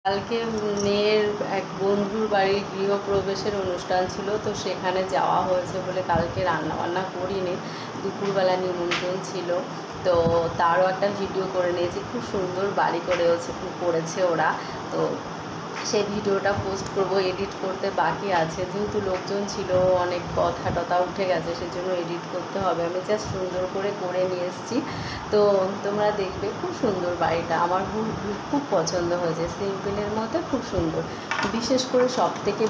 কালকে মেয়ের এক বন্ধুর বাড়ির গৃহপ্রবেশের অনুষ্ঠান ছিল, তো সেখানে যাওয়া হয়েছে বলে কালকে রান্নাবান্না করিনি। দুপুরবেলা নিমন্ত্রণ ছিল, তো তারও একটা ভিডিও করে নিয়েছি। খুব সুন্দর বাড়ি করেছে ওরা। তো সেই ভিডিওটা পোস্ট করব, এডিট করতে বাকি আছে, যেহেতু লোকজন ছিল, অনেক কথা টথা উঠে গেছে, সেজন্য এডিট করতে হবে। আমি জাস্ট সুন্দর করে নিয়ে এসেছি। তো তোমরা দেখবে, খুব সুন্দর বাড়িটা, আমার খুব পছন্দ হয়েছে। সিম্পলের মধ্যে খুব সুন্দর। বিশেষ করে সবথেকে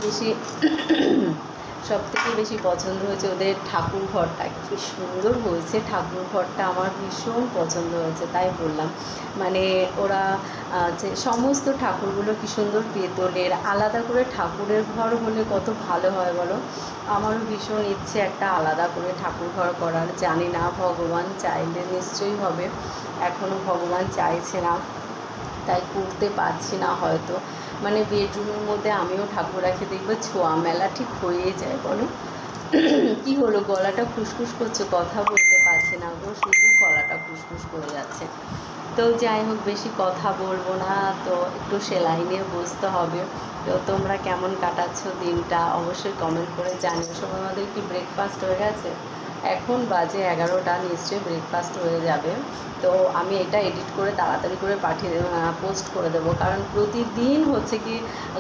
বেশি পছন্দ হয়েছে ওদের ঠাকুর ঘরটা। কী সুন্দর হয়েছে ঠাকুর ঘরটা, আমার ভীষণ পছন্দ হয়েছে, তাই বললাম। মানে ওরা যে সমস্ত ঠাকুরগুলো কী সুন্দর পেতলের, আলাদা করে ঠাকুরের ঘর হলে কত ভালো হয় বলো। আমারও ভীষণ ইচ্ছে একটা আলাদা করে ঠাকুর ঘর করার। জানি না, ভগবান চাইলে নিশ্চয়ই হবে, এখনও ভগবান চাইছে না, তাই করতে পারছি না হয়তো। মানে বেডরুমের মধ্যে আমিও ঠাকুর রাখি, দেখবে ছোঁয়া মেলা ঠিক হয়েই যায় বলো। কি হলো, গলাটা খুসখুস করছে, কথা বলতে পারছি না গো, শুধু গলাটা খুসখুস করে যাচ্ছে। তো যাই হোক, বেশি কথা বলবো না, তো একটু সেলাই নিয়ে বসতে হবে। তো তোমরা কেমন কাটাচ্ছ দিনটা অবশ্যই কমেন্ট করে জানিও। সবাই আমাদের কি ব্রেকফাস্ট হয়ে গেছে? এখন বাজে 11টা, নিশ্চয়ই ব্রেকফাস্ট হয়ে যাবে। তো আমি এটা এডিট করে তাড়াতাড়ি করে পোস্ট করে দেবো, কারণ প্রতিদিন হচ্ছে কি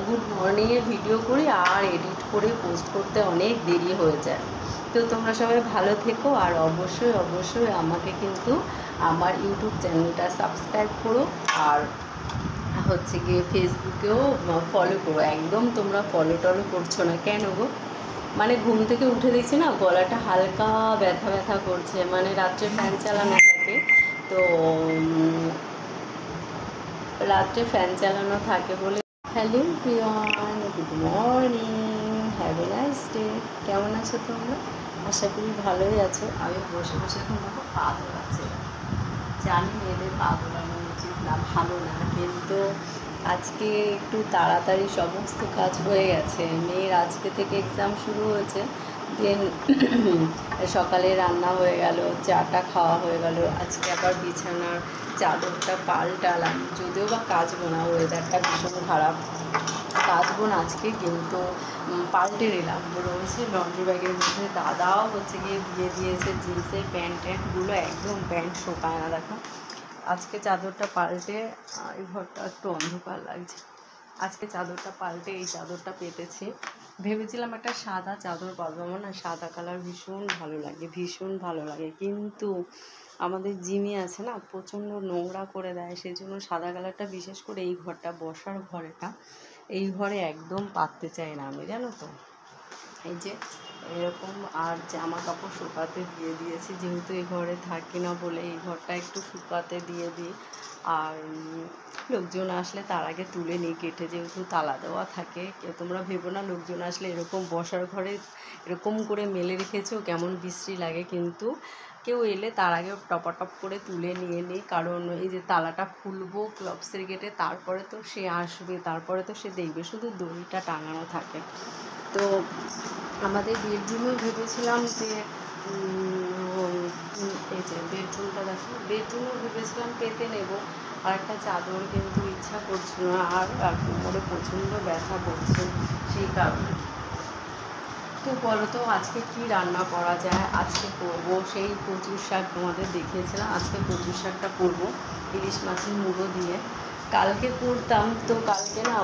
গুড মর্নিংয়ে ভিডিও করি আর এডিট করে পোস্ট করতে অনেক দেরি হয়ে যায়। তো তোমরা সবাই ভালো থেকো, আর অবশ্যই আমাকে কিন্তু আমার ইউটিউব চ্যানেলটা সাবস্ক্রাইব করো, আর হচ্ছে গিয়ে ফেসবুকেও ফলো করো। একদম তোমরা ফলো টলো করছো না কেন গো? মানে ঘুম থেকে উঠে দেখছি না, গলাটা হালকা ব্যথা করছে, মানে রাত্রে ফ্যান চালানো থাকে, তো রাত্রে ফ্যান চালানো থাকে বলে। Hello Priyan, good morning, have a nice day. কেমন আছো তোমরা? আশা করি ভালোই আছো। আমি বসে তোমাকে পা দোলাচ্ছে, জানি মেয়েদের পা দোলানো উচিত না, ভালো না, কিন্তু আজকে একটু তাড়াতাড়ি সমস্ত কাজ হয়ে গেছে। মেয়ের আজকে থেকে এক্সাম শুরু হয়েছে, দেন সকালে রান্না হয়ে গেল, চাটা খাওয়া হয়ে গেল, আজকে আবার বিছানার চাদরটা পাল্টালাম, যদিও বা কাচবো না, ওয়েদারটা ভীষণ খারাপ, কাচবো না আজকে, কিন্তু পাল্টে নিলাম রয়েছে লন্ড্রি ব্যাগের মধ্যে। দাদাও হচ্ছে গিয়ে দিয়ে দিয়েছে জিন্সের প্যান্টগুলো, একদম প্যান্ট শোকায় না। দেখো আজকে চাদরটা পাল্টে, এই ঘরটা একটু অন্ধকার লাগছে, আজকে চাদরটা পাল্টে এই চাদরটা পেতেছি। ভেবেছিলাম একটা সাদা চাদর পাবো, আমার না সাদা কালার ভীষণ ভালো লাগে, কিন্তু আমাদের জিমি আছে না, প্রচণ্ড নোংরা করে দেয়, সেই জন্য সাদা কালারটা, বিশেষ করে এই ঘরটা, বসার ঘরটা, এই ঘরে একদম পাততে চাই না আমি, জানো তো। এই যে এরকম, আর জামা কাপড় শুকাতে দিয়ে দিয়েছি, যেহেতু এই ঘরে থাকি না বলে এই ঘরটা একটু শুকাতে দিয়ে দিই। আর লোকজন আসলে তার আগে তুলে নিই কেটে, যেহেতু তালা দেওয়া থাকে। তোমরা ভেবো না লোকজন আসলে এরকম বসার ঘরে এরকম করে মেলে রেখেছো কেমন বিশ্রী লাগে, কিন্তু কেউ এলে তার আগে টপাটপ করে তুলে নিয়ে নিই, কারণ এই যে তালাটা খুলবো ক্লবসের গেটে, তারপরে তো সে আসবে, তারপরে তো সে দেখবে, শুধু দড়িটা টাঙানো থাকে। তো আমাদের বেডরুমেও ভেবেছিলাম যে এই যে বেডরুমটা দেখো, বেডরুমেও ভেবেছিলাম পেতে নেব আর একটা চাদর, কিন্তু ইচ্ছা করছিল না, আর কোমরে প্রচণ্ড ব্যথা করছে, সেই কারণে। তো বলো তো আজকে কি রান্না করা যায়? আজকে করব সেই কচুর শাক, তোমাদের দেখিয়েছিলাম, আজকে কচুর শাকটা করবো ইলিশ মাছের মুড়ো দিয়ে। কালকে করতাম, তো কালকে না